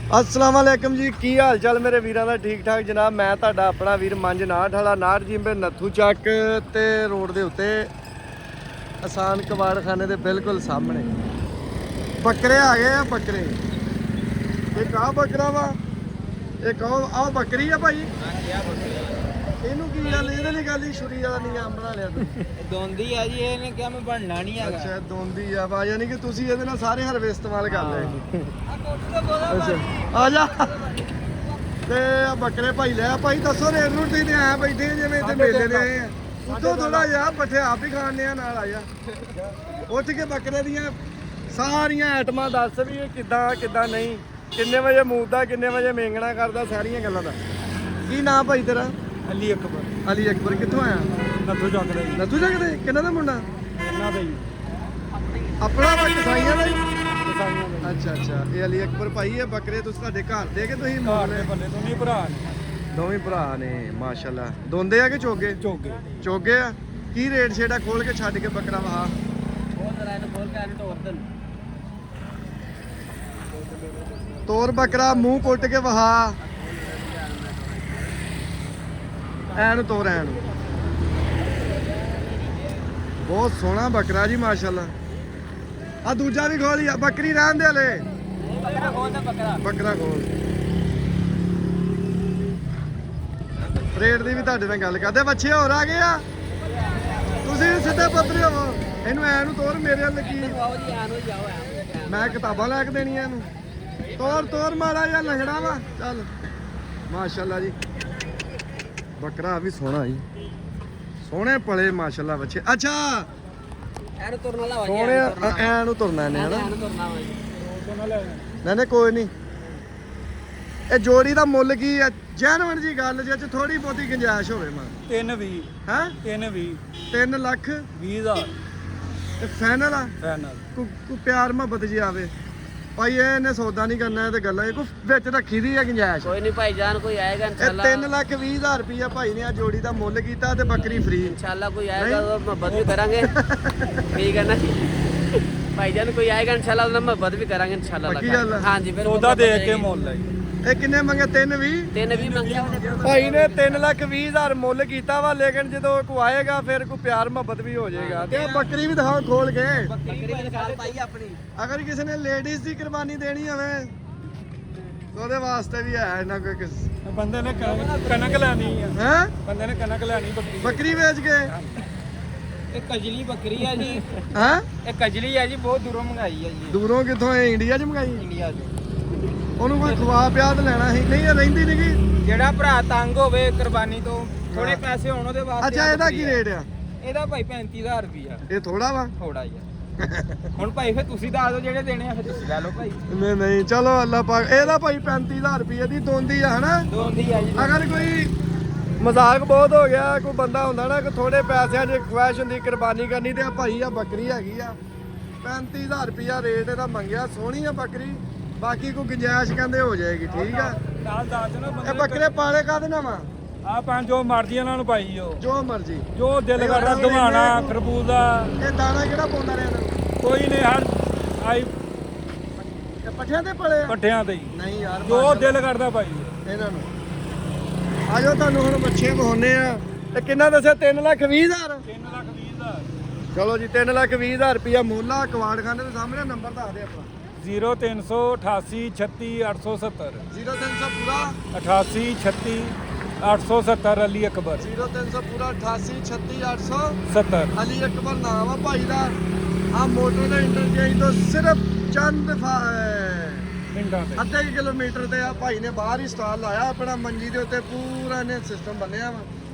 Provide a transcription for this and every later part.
अस्सलाम वालेकुम जी की हाल चाल मेरे वीरां दा ठीक ठाक जनाब। मैं तुहाडा अपना वीर मंज नाठ वाला नाठ जी में नत्थू चक ते रोड दे उत्ते आसान कबाड़ खाने दे बिल्कुल सामने बकरे आ गए हैं। बकरे एक आ बकरा वा एक आ बकरी है भाई। ਇਹਨੂੰ ਕੀ ਗੱਲ ਇਹਦੇ ਲਈ ਗੱਲ ਹੀ ਛੁਰੀ ਵਾਲਾ ਨਹੀਂ ਆਮ ਬਣਾ ਲਿਆ ਤੁਸੀਂ ਦੋਂਦੀ ਆ ਜੀ ਇਹਨੇ ਕਿਹਾ ਮੈਂ ਬਣਨਾ ਨਹੀਂ ਹੈਗਾ। ਅੱਛਾ ਦੋਂਦੀ ਆ ਵਾ ਯਾਨੀ ਕਿ ਤੁਸੀਂ ਇਹਦੇ ਨਾਲ ਸਾਰੇ ਹਰਵੇ ਇਸਤੇਮਾਲ ਕਰ ਲਏ। ਅੱਛਾ ਆ ਜਾ ਤੇ ਆ ਬੱਕਰੇ ਭਾਈ ਲੈ ਭਾਈ ਦੱਸੋ ਰੇਟ ਨੂੰ ਤੁਸੀਂ ਐ ਬੈਠੇ ਜਿਵੇਂ ਇੱਥੇ ਮੇਲੇ ਦੇ ਆਏ ਆ ਉੱਤੋਂ ਥੋੜਾ ਜਿਹਾ ਪੱਠੇ ਆਪ ਹੀ ਖਾਣੇ ਆ ਨਾਲ ਆ ਜਾ ਉੱਠ ਕੇ ਬੱਕਰੇ ਦੀਆਂ ਸਾਰੀਆਂ ਆਈਟਮਾਂ ਦੱਸ ਵੀ ਇਹ ਕਿੱਦਾਂ ਨਹੀਂ ਕਿੰਨੇ ਵਜੇ ਮੂਦਦਾ ਕਿੰਨੇ ਵਜੇ ਮੇਂਗਣਾ ਕਰਦਾ ਸਾਰੀਆਂ ਗੱਲਾਂ ਦਾ। ਕੀ ਨਾਂ ਭਾਈ ਤੇਰਾ? ਅਲੀ ਅਕਬਰ। ਅਲੀ ਅਕਬਰ ਕਿੱਥੋਂ ਆਇਆ? ਨੱਥੂ ਚੱਕ ਦਾ ਜੀ। ਨੱਥੂ ਚੱਕ ਦੇ ਕਿੰਨਾ ਦਾ ਮੁੰਡਾ? ਇਹਨਾਂ ਦਾ ਜੀ ਆਪਣਾ ਵਾ ਕਸਾਈਆਂ ਦਾ ਹੀ? ਕਿਸਾਨਾਂ ਦਾ ਅੱਛਾ ਇਹ ਅਲੀ ਅਕਬਰ ਭਾਈ ਇਹ ਬੱਕਰੇ ਤੁਸੀਂ ਤੁਹਾਡੇ ਘਰ ਦੇ ਕੇ ਤੁਸੀਂ ਘਰ ਮੁੱਲ ਦੇ ਬੱਲੇ ਤੋਂ ਨਹੀਂ ਭਰਾ ਨੇ ਦੋਵੇਂ ਭਰਾ ਨੇ ਮਾਸ਼ਾਅੱਲਾ। ਦੋਂਦੇ ਆ ਕਿ ਚੋਗੇ? ਝੋਗੇ ਚੋਗੇ ਆ। ਕੀ ਰੇਟ ਛੇੜਾ ਖੋਲ ਕੇ ਛੱਡ ਕੇ ਬੱਕਰਾ ਵਹਾ? ਬਹੁਤ ਜ਼ਰਾ ਇਹਨੂੰ ਖੋਲ ਕੇ ਆਨੇ ਤੋੜ ਦੇਣ। ਤੋਰ ਬੱਕਰਾ ਮੂੰਹ ਕੁੱਟ ਕੇ ਵਹਾ ਐਨ ਤੋਰ ਐਨ। ਬਹੁਤ ਸੋਹਣਾ ਬੱਕਰਾ ਜੀ ਮਾਸ਼ਾਅੱਲਾ। ਆ ਦੂਜਾ ਵੀ ਖੋਲ ਆ ਬੱਕਰੀ ਰਹਿਣ ਦੇ ਹਲੇ। ਬੱਕਰਾ ਖੋਲ ਦੇ ਬੱਕਰਾ ਖੋਲ। ਰੇਟ ਦੀ ਵੀ ਤੁਹਾਡੇ ਨਾਲ ਗੱਲ ਕਰਦੇ। ਬੱਚੇ ਹੋਰ ਆ ਗਏ ਆ ਤੁਸੀਂ ਸਿੱਧੇ ਪੱਧਰੇ ਹੋ ਇਹਨੂੰ ਐ ਨੂੰ ਤੋਰ ਮੇਰੇ ਵੱਲ ਕੀ ਆਓ ਜੀ ਆਨੋ ਜਾਓ ਮੈਂ ਕਿਤਾਬਾਂ ਲੈ ਕੇ ਦੇਣੀਆਂ ਇਹਨੂੰ। ਤੋਰ ਮਾੜਾ ਜਿਹਾ ਲੰਗੜਾ ਵਾ ਚੱਲ ਮਾਸ਼ਾਅੱਲਾ ਜੀ। ਬੱਕਰਾ ਵੀ ਸੋਹਣਾ ਜੀ ਸੋਹਣੇ ਪਲੇ ਮਾਸ਼ਾਅੱਲਾ ਬੱਚੇ। ਅੱਛਾ ਐਨ ਤੁਰਨ ਵਾਲਾ ਵਾ ਜੀ। ਸੋਹਣੇ ਐ ਨੂੰ ਤੁਰਨਾ ਇਹਨੇ ਹਨਾ। ਐਨ ਤੁਰਨਾ ਵਾ ਜੀ। ਨਹੀਂ ਕੋਈ ਨਹੀਂ। ਇਹ ਜੋੜੀ ਦਾ ਮੁੱਲ ਕੀ ਹੈ? ਜੈਨੂਇਨ ਜੀ ਗੱਲ ਜੇ ਥੋੜੀ ਬਹੁਤੀ ਗੁੰਜਾਇਸ਼ ਹੋਵੇ ਮਾਂ 320 ਹੈ 320 3 ਲੱਖ 20000 ਤੇ ਫਾਈਨਲ ਆ ਫਾਈਨਲ। ਕੋਈ ਪਿਆਰ ਮੁਹੱਬਤ ਜੀ ਆਵੇ ਭਾਈ ਇਹਨੇ ਸੌਦਾ ਨਹੀਂ ਕਰਨਾ ਇਹ ਤੇ ਗੱਲਾਂ ਇਹ ਕੋਈ ਵਿੱਚ ਰੱਖੀ ਦੀ ਹੈ ਗੁੰਜਾਇਸ਼। ਕੋਈ ਨਹੀਂ ਭਾਈਜਾਨ ਕੋਈ ਆਏਗਾ ਇਹ ਇਨਸ਼ਾਅੱਲਾ। 3,20,000 ਰੁਪਇਆ ਭਾਈ ਨੇ ਆ ਜੋੜੀ ਦਾ ਮੁੱਲ ਕੀਤਾ ਤੇ ਬੱਕਰੀ ਫ੍ਰੀ। ਇਨਸ਼ਾਅੱਲਾ ਕੋਈ ਆਏਗਾ तो मोहब्बत भी करेंगे। ठीक है ना भाईजान कोई आएगा इंशाल्लाह तो मोहब्बत भी करेंगे इंशाल्लाह। पक्की गल है? हाँ जी ਸੌਦਾ ਦੇਖ ਕੇ ਮੁੱਲ ਹੈ ਜੀ। ਇਹ ਕਿੰਨੇ ਮੰਗੇ? 3,20,000 तेन भी मंगया ਭਾਈ ਨੇ 3,20,000 ਮੁੱਲ ਕੀਤਾ ਵਾ ਲੇਕਿਨ ਜਦੋਂ ਕੋਈ ਆਏਗਾ ਫਿਰ ਕੋਈ ਪਿਆਰ ਮੁਹੱਬਤ ਵੀ ਹੋ ਜਾਏਗਾ। ਤੇ ਇਹ ਬੱਕਰੀ ਵੀ ਦਿਖਾਓ ਖੋਲ ਕੇ। बकरी भी निकाल पाई अपनी। ਅਗਰ ਕਿਸੇ ਨੇ ਲੇਡੀਜ਼ ਦੀ ਕੁਰਬਾਨੀ ਦੇਣੀ ਹੋਵੇ ਤਾਂ ਉਹਦੇ ਵਾਸਤੇ ਵੀ ਹੈ ਇਹਨਾਂ ਕੋਈ ਬੰਦੇ ਨੇ ਕਣਕ ਲੈਣੀ ਆ। ਹੈ ਬੰਦੇ ਨੇ ਕਣਕ ਲੈਣੀ ਬੱਕਰੀ। ਬੱਕਰੀ ਵੇਚ ਕੇ ਇਹ ਕਜਲੀ ਬੱਕਰੀ ਹੈ ਜੀ। ਹੈ ਇਹ ਕਜਲੀ ਹੈ ਜੀ ਬਹੁਤ ਦੂਰੋਂ ਮੰਗਾਈ ਹੈ ਜੀ ਦੂਰੋਂ ਕਿੱਥੋਂ ਇੰਡੀਆ ਚ ਮੰਗਾਈ? ਇੰਡੀਆ ਤੋਂ। ਉਹਨੂੰ ਕੋਈ ਖਵਾ ਪਿਆ ਤੇ ਲੈਣਾ ਸੀ। ਨਹੀਂ ਇਹ ਰਹਿੰਦੀ ਨਹੀਂ। ਜਿਹੜਾ ਭਰਾ ਤੰਗ ਹੋਵੇ ਕੁਰਬਾਨੀ ਤੋਂ ਥੋੜੇ ਪੈਸੇ ਹੋਣ ਉਹਦੇ ਵਾਸਤੇ। ਅੱਛਾ ਇਹਦਾ ਕੀ ਰੇਟ ਆ? ਇਹਦਾ ਭਾਈ 35,000 ਰੁਪਿਆ ਇਹ ਥੋੜਾ ਵਾ? ਥੋੜਾ ਹੀ ਆ। ਹੁਣ ਭਾਈ ਫਿਰ ਤੁਸੀਂ ਦੱਸ ਦਿਓ ਜਿਹੜੇ ਦੇਣੇ ਆ ਫਿਰ ਤੁਸੀਂ ਲੈ ਲਓ ਭਾਈ। ਨਹੀਂ ਚਲੋ ਅੱਲਾ ਪਾਕ। ਇਹਦਾ ਭਾਈ 35,000 ਰੁਪਏ ਦੀ ਦੋਂਦੀ ਆ ਹਨਾ। ਦੋਂਦੀ ਆ ਜੀ। ਅਗਰ ਕੋਈ ਮਜ਼ਾਕ ਬਹੁਤ ਹੋ ਗਿਆ ਕੋਈ ਬੰਦਾ ਹੁੰਦਾ ਨਾ ਕਿ ਥੋੜੇ ਪੈਸਿਆਂ 'ਚ ਖੁਆਇਸ਼ ਹੁੰਦੀ ਕੁਰਬਾਨੀ ਕਰਨੀ ਤੇ ਆ ਭਾਈ ਆ ਬੱਕਰੀ ਹੈਗੀ ਆ 35,000 ਰੁਪਇਆ ਰੇਟ ਇਹਦਾ ਮੰਗਿਆ। ਸੋਹਣੀ ਆ ਬੱਕਰੀ ਬਾਕੀ ਕੋਈ ਗੁੰਜਾਇਸ਼ ਕਹਿੰਦੇ ਹੋ ਜਾਏਗੀ। ਠੀਕ ਆ ਨਾਲ ਦੱਸ ਨਾ ਇਹ ਬੱਕਰੇ ਪਾਲੇ ਕਾਹਦੇ ਨਾਲ ਵਾ? ਆਪਾਂ ਜੋ ਮਰਜ਼ੀ ਇਹਨਾਂ ਨੂੰ ਪਾਈ ਜੋ ਜੋ ਮਰਜੀ ਜੋ ਦਿਲ ਕਰਦਾ ਦਵਾਣਾ ਖਰਬੂਜ਼ਾ ਇਹ ਦਾਣਾ ਕਿਹੜਾ ਪਾਉਂਦਾ ਰਿਹਾ? ਕੋਈ ਨਹੀਂ ਹਰ ਆਈ ਇਹ ਪੱਠਿਆਂ ਤੇ ਪਲੇ ਆ? ਪੱਠਿਆਂ ਤੇ ਹੀ ਨਹੀਂ ਯਾਰ ਜੋ ਦਿਲ ਕਰਦਾ ਪਾਈ ਇਹਨਾਂ ਨੂੰ ਆਜੋ ਤੁਹਾਨੂੰ ਹੁਣ ਬੱਚੇ ਬਹਾਉਨੇ ਆ। ਇਹ ਕਿੰਨਾ ਦੱਸਿਆ? 3,20,000। 3,20,000। ਚਲੋ ਜੀ 3,20,000 ਰੁਪਇਆ ਮੁੱਲਾ ਕਵਾੜਖਾਨੇ ਦੇ ਸਾਹਮਣੇ। ਨੰਬਰ ਦੱਸ ਦੇ ਆਪਣਾ। 0388 36 870 0300 ਪੂਰਾ 88 36 870 ਅਲੀ ਅਕਬਰ 0300 ਪੂਰਾ 88 36 800 70 ਅਲੀ ਅਕਬਰ ਨਾਮ ਆ ਭਾਈ ਦਾ। ਆ ਮੋਟਰ ਦੇ ਇੰਟਰਚੇਂਜ ਤੋਂ ਸਿਰਫ ਚੰਦ ਪਿੰਡਾਂ ਤੇ ਅੱਧੇ ਕਿਲੋਮੀਟਰ ਤੇ ਆ ਭਾਈ ਨੇ ਬਾਹਰ ਹੀ ਸਟਾਲ ਲਾਇਆ ਆਪਣਾ ਮੰਜੀ ਦੇ ਉੱਤੇ ਪੂਰਾ ਨੇ ਸਿਸਟਮ ਬਣਿਆ ਵਾ।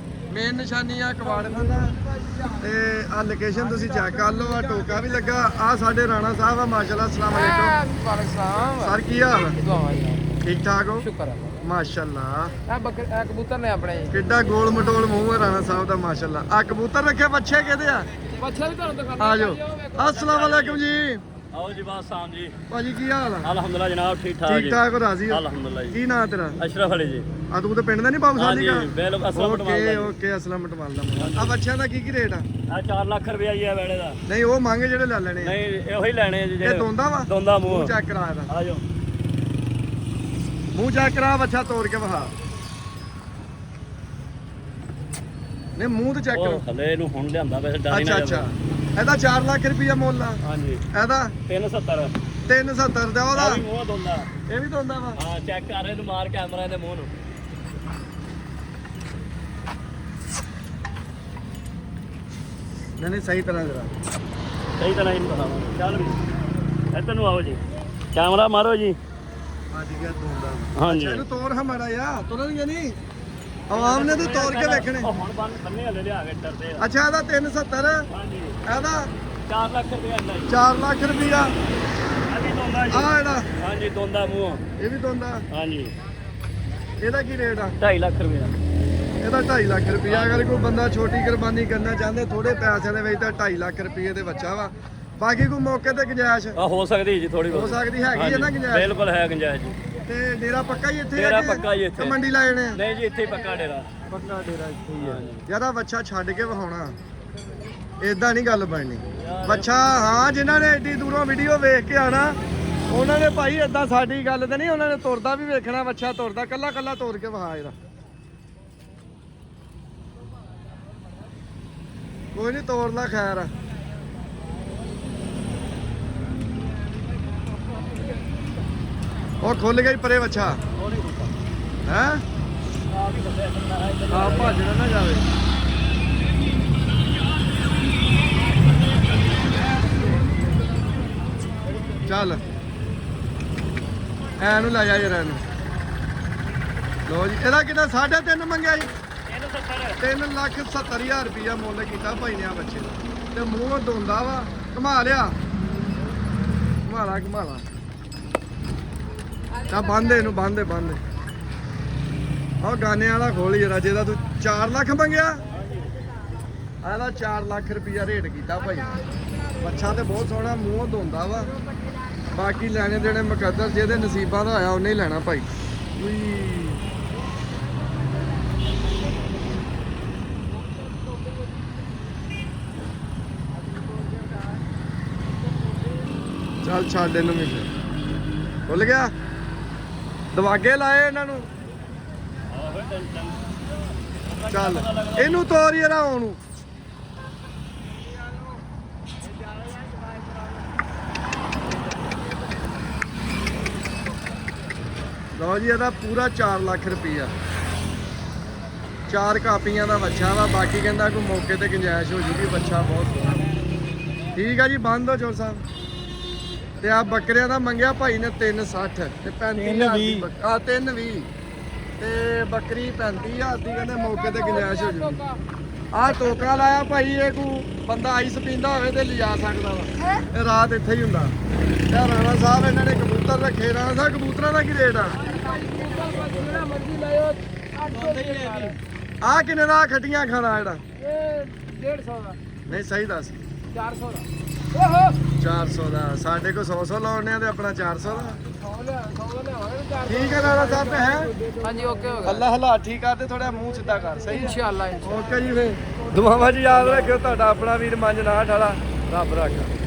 ਮੇਨ ਨਿਸ਼ਾਨੀ ਆ ਕਵਾੜਖਾਨਾ ਤੇ ਆ ਲੋਕੇਸ਼ਨ ਤੁਸੀਂ ਚੈੱਕ ਕਰ ਲਓ। ਆ ਟੋਕਾ ਵੀ ਲੱਗਾ। ਆ ਸਾਡੇ ਰਾਣਾ ਸਾਹਿਬ ਆ ਮਾਸ਼ਾਅੱਲਾ। ਅਸਲਾਮ ਅਲੈਕੁਮ ਵਾਲੇਕੁਮ ਸਰ ਕੀ ਹਾਲ? ਦੁਆਵਾਂ ਜੀ। ਠੀਕ ਠਾਕ ਹੋ? ਸ਼ੁਕਰ ਹੈ। ਮਾਸ਼ਾਅੱਲਾ ਇਹ ਕਬੂਤਰ ਨੇ ਆਪਣੇ ਜੀ। ਕਿੱਡਾ ਗੋਲ ਮਟੋਲ ਮੂੰਹ ਹੈ ਰਾਣਾ ਸਾਹਿਬ ਦਾ ਮਾਸ਼ਾਅੱਲਾ। ਆ ਕਬੂਤਰ ਰੱਖੇ ਬੱਚੇ ਕਿਹਦੇ ਆ? ਬੱਚਾ ਵੀ ਤੁਹਾਨੂੰ ਦਿਖਾਣਾ। ਆ ਜਾਓ। ਅਸਲਾਮ ਵਾਲੇਕੁਮ ਜੀ। ਆਓ ਜੀ ਬਾਤ ਸਾਮ ਜੀ। ਭਾਜੀ ਕੀ ਹਾਲ ਆ? ਅਲਹਮਦੁਲਿਲਾ ਜਨਾਬ ਠੀਕ ਠਾਕ ਠੀਕ ਠਾਕ ਹੋ? ਰਾਜ਼ੀ ਹੋ? ਅਲਹਮਦੁਲਿਲਾ ਜੀ। ਕੀ ਨਾਂ ਤੇਰਾ? ਅਸ਼ਰਫ ਅਲੀ ਜੀ। ਆ ਤੂੰ ਤੇ ਪਿੰਡ ਦਾ ਨਹੀਂ ਬਾਬੂ ਸਾਲੀ ਦਾ? ਬਿਲਕੁਲ ਅਸਲਮ ਓਕੇ ਓਕੇ ਅਸਲਮ ਟਮਾਲ ਦਾ। ਆ ਬੱਚਿਆਂ ਦਾ ਕੀ ਰੇਟ ਆ? ਆ 4 ਲੱਖ ਰੁਪਇਆ ਜੀ ਆ ਵੇਲੇ ਦਾ। ਨਹੀਂ ਉਹ ਮੰਗੇ ਜਿਹੜੇ ਲੈ ਲੈਣੇ ਆ। ਨਹੀਂ ਇਹੋ ਹੀ ਲੈਣੇ ਆ ਜੀ ਇਹ ਦੋਂਦਾ ਵਾ? ਦੋਂਦਾ ਮੂੰਹ ਚੈੱਕ ਕਰਾ ਇਹਦਾ। ਆ ਜਾਓ ਮੂੰਹ ਚੈੱਕ ਕਰਾ ਬੱਚਾ ਤੋੜ ਕੇ ਵਹਾ ਨੇ ਮੂੰਹ ਤੇ ਚੈੱਕ ਉਹ ਕਰੋ ਹਲੇ ਇਹਨੂੰ ਹੁਣ ਲਿਆਂਦਾ ਵੈਸੇ ਡਰ ਹੀ ਨਾ ਅੱਛਾ ਇਹਦਾ 4 ਲੱਖ ਰੁਪਇਆ ਮੁੱਲ ਆ ਹਾਂਜੀ ਇਹਦਾ 370 370 ਦਾ ਉਹਦਾ ਆ ਵੀ ਮੂੰਹ ਦੋਂਦਾ ਇਹ ਵੀ ਦੋਂਦਾ ਵਾ ਹਾਂ ਚੈੱਕ ਕਰ ਇਹਨੂੰ ਮਾਰ ਕੈਮਰਾ ਦੇ ਮੂੰਹ ਨੂੰ ਨਹੀਂ ਸਹੀ ਤਰ੍ਹਾਂ ਜਰਾ ਸਹੀ ਤਰ੍ਹਾਂ ਇਹਨੂੰ ਦਿਖਾਵਾਂਗੇ ਚੱਲ ਵੀ ਇੱਧਰ ਨੂੰ ਆਓ ਜੀ ਕੈਮਰਾ ਮਾਰੋ ਜੀ ਅੱਜ ਗਿਆ ਦੋਂਦਾ ਹਾਂਜੀ ਇਹਨੂੰ ਤੋੜ ਹਮਾਰਾ ਯਾ ਤੁਰਨਗੇ ਨਹੀਂ ਆਵਾਮ ਨੇ ਤੇ ਤੋੜ ਕੇ ਵੇਖਣੇ ਉਹ ਹੁਣ ਬੰਨੇ ਹਲੇ ਲਿਆ ਕੇ ਡਰਦੇ ਆ ਅੱਛਾ ਇਹਦਾ 370 ਹਾਂਜੀ ਇਹਦਾ 4 ਲੱਖ ਰੁਪਏ ਅੰਦਰ 4 ਲੱਖ ਰੁਪਇਆ ਆ ਵੀ ਦੋਂਦਾ ਜੀ ਆ ਇਹਦਾ ਹਾਂਜੀ ਦੋਂਦਾ ਮੂੰਹ ਇਹ ਵੀ ਦੋਂਦਾ ਹਾਂਜੀ ਇਹਦਾ ਕੀ ਰੇਟ ਆ 2.5 ਲੱਖ ਰੁਪਏ ਇਹਦਾ 2.5 ਲੱਖ ਰੁਪਇਆ ਅਗਰ ਕੋਈ ਬੰਦਾ ਛੋਟੀ ਕੁਰਬਾਨੀ ਕਰਨਾ ਚਾਹੁੰਦੇ ਥੋੜੇ ਪੈਸਿਆਂ ਦੇ ਵਿੱਚ ਤਾਂ 2.5 ਲੱਖ ਰੁਪਏ ਦੇ ਬੱਚਾ ਵਾ ਬਾਕੀ ਕੋਈ ਮੌਕੇ ਤੇ ਗੁੰਜਾਇਸ਼ ਆ ਹੋ ਸਕਦੀ ਜੀ ਥੋੜੀ ਹੋ ਸਕਦੀ ਹੈਗੀ ਹੈ ਨਾ ਗੁੰਜਾਇਸ਼ ਬਿਲਕੁਲ ਹੈ ਗੁੰਜਾਇਸ਼ ਜੀ ਤੇ ਡੇਰਾ ਪੱਕਾ ਹੀ ਇੱਥੇ ਡੇਰਾ ਕਿ ਪੱਕਾ ਹੀ ਇੱਥੇ। ਮੰਡੀ ਲਾਏ ਨੇ ਨਹੀਂ ਜੀ ਇੱਥੇ ਹੀ ਪੱਕਾ ਡੇਰਾ ਪੱਕਾ ਡੇਰਾ ਇੱਥੇ ਹੀ ਹੈ ਯਾਰਾ ਬੱਚਾ ਛੱਡ ਕੇ ਵਿਖਾਉਣਾ ਏਦਾਂ ਨਹੀਂ ਗੱਲ ਬਣਨੀ ਬੱਚਾ ਹਾਂ ਜਿਨ੍ਹਾਂ ਨੇ ਏਡੀ ਦੂਰੋਂ ਵੀਡੀਓ ਵੇਖ ਕੇ ਆਣਾ ਉਹਨਾਂ ਨੇ ਭਾਈ ਏਦਾਂ ਸਾਡੀ ਗੱਲ ਤੇ ਨਹੀਂ ਉਹਨਾਂ ਨੇ ਤੁਰਦਾ ਵੀ ਵੇਖਣਾ ਬੱਚਾ ਤੁਰਦਾ ਕੱਲਾ ਕੱਲਾ ਤੋੜ ਕੇ ਵਿਖਾ ਇਹਦਾ ਕੋਈ ਨਹੀਂ ਤੋੜ ਲਾ ਖੈਰ ਆ ਉਹ ਖੁੱਲ ਗਈ ਪਰੇ ਬੱਚਾ ਹੈ ਆ ਭੱਜਣਾ ਨਾ ਜਾਵੇ ਚੱਲ ਐਨੂੰ ਲੈ ਜਾ ਯਾਰ ਇਹਨੂੰ ਲੋ ਜੀ ਇਹਦਾ ਕਿੰਨਾ 3.5 ਮੰਗਿਆ ਜੀ 3,70,000 ਰੁਪਇਆ ਮੁੱਲ ਕੀਤਾ ਭਾਈ ਨੇ ਆ ਬੱਚੇ ਦਾ ਤੇ ਮੂੰਹ ਧੋਂਦਾ ਵਾ ਘੁਮਾ ਲਿਆ ਘੁਮਾ ਲਾ ਤਾਂ ਬੰਦੇ ਇਹਨੂੰ ਬੰਦੇ ਆਹ ਗਾਨੇ ਵਾਲਾ ਖੋਲ ਜਰਾ ਜਿਹਦਾ ਤੂੰ 4 ਲੱਖ ਮੰਗਿਆ ਇਹਦਾ 4 ਲੱਖ ਰੁਪਇਆ ਰੇਟ ਕੀਤਾ ਭਾਈ ਬੱਚਾ ਤੇ ਬਹੁਤ ਸੋਹਣਾ ਮੂੰਹ ਧੋਂਦਾ ਵਾ ਬਾਕੀ ਲੈਣੇ ਦੇਣੇ ਮੁਕੱਦਰ ਜਿਹਦੇ ਨਸੀਬਾਂ ਦਾ ਹੋਇਆ ਉਹਨੇ ਹੀ ਲੈਣਾ ਭਾਈ ਚੱਲ ਛੱਡ ਇਹਨੂੰ ਵੀ ਫਿਰ ਭੁੱਲ ਗਿਆ ਦਵਾਗੇ ਲਾਏ ਇਹਨਾਂ ਨੂੰ ਚੱਲ ਇਹਨੂੰ ਤੋਰ ਯਾਰ ਉਹਨੂੰ ਲਓ ਜੀ ਇਹਦਾ ਪੂਰਾ 4 ਲੱਖ ਰੁਪਈਆ 4 ਕਾਪੀਆਂ ਦਾ ਬੱਚਾ ਵਾ ਬਾਕੀ ਕਹਿੰਦਾ ਕੋਈ ਮੌਕੇ ਤੇ ਗੁੰਜਾਇਸ਼ ਹੋ ਜੂਗੀ ਬੱਚਾ ਬਹੁਤ ਸੋਹਣਾ ਠੀਕ ਆ ਜੀ ਬੰਦ ਹੋ ਚੋਰ ਸਾਹਿਬ ਤੇ ਆ ਬੱਕਰਿਆਂ ਦਾ ਮੰਗਿਆ ਭਾਈ ਨੇ 360 ਤੇ 35 ਆ 320 ਤੇ ਬੱਕਰੀ 35,000 ਦੀ ਕਹਿੰਦੇ ਮੌਕੇ ਤੇ ਗੁੰਜਾਇਸ਼ ਹੋ ਜੂਗੀ ਆ ਟੋਕਰਾ ਲਾਇਆ ਭਾਈ ਇਹ ਕੋ ਬੰਦਾ ਆਈਸ ਪੀਂਦਾ ਹੋਵੇ ਤੇ ਲਿਜਾ ਸਕਦਾ ਵਾ ਇਹ ਰਾਤ ਇੱਥੇ ਹੀ ਹੁੰਦਾ ਤੇ ਰਾਣਾ ਸਾਹਿਬ ਇਹਨਾਂ ਨੇ ਕਬੂਤਰ ਰੱਖੇ ਰਾਣਾ ਸਾਹਿਬ ਕਬੂਤਰਾਂ ਦਾ ਕੀ ਰੇਟ ਆ ਆ ਕਿੰਨੇ ਦਾ ਖੱਟੀਆਂ ਖਾਣਾ ਜਿਹੜਾ ਇਹ 150 ਦਾ ਨਹੀਂ ਸਹੀ ਦੱਸ 400 ਦਾ 400 ਦਾ ਸਾਡੇ ਕੋ 100 ਲਾਉਣੇ ਆ ਤੇ ਆਪਣਾ 400 ਦਾ 100 ਲਿਆਵਾਂਗੇ ਠੀਕ ਹੈ ਰਾਣਾ ਸਾਹਿਬ ਹੈ ਹਾਂਜੀ ਓਕੇ ਹੋ ਗਿਆ ਅੱਲਾ ਹਲਾ ਠੀਕ ਕਰ ਤੇ ਥੋੜਾ ਮੂੰਹ ਸਿੱਧਾ ਕਰ ਸਹੀ ਹੈ ਇਨਸ਼ਾਅੱਲਾ ਓਕੇ ਜੀ ਫੇ ਦੁਆਵਾਂ ਜੀ ਯਾਦ ਰੱਖਿਓ ਤੁਹਾਡਾ ਆਪਣਾ ਵੀਰ ਮੰਜ ਨਾ ਠਾਲਾ ਰੱਬ ਰੱਖਾ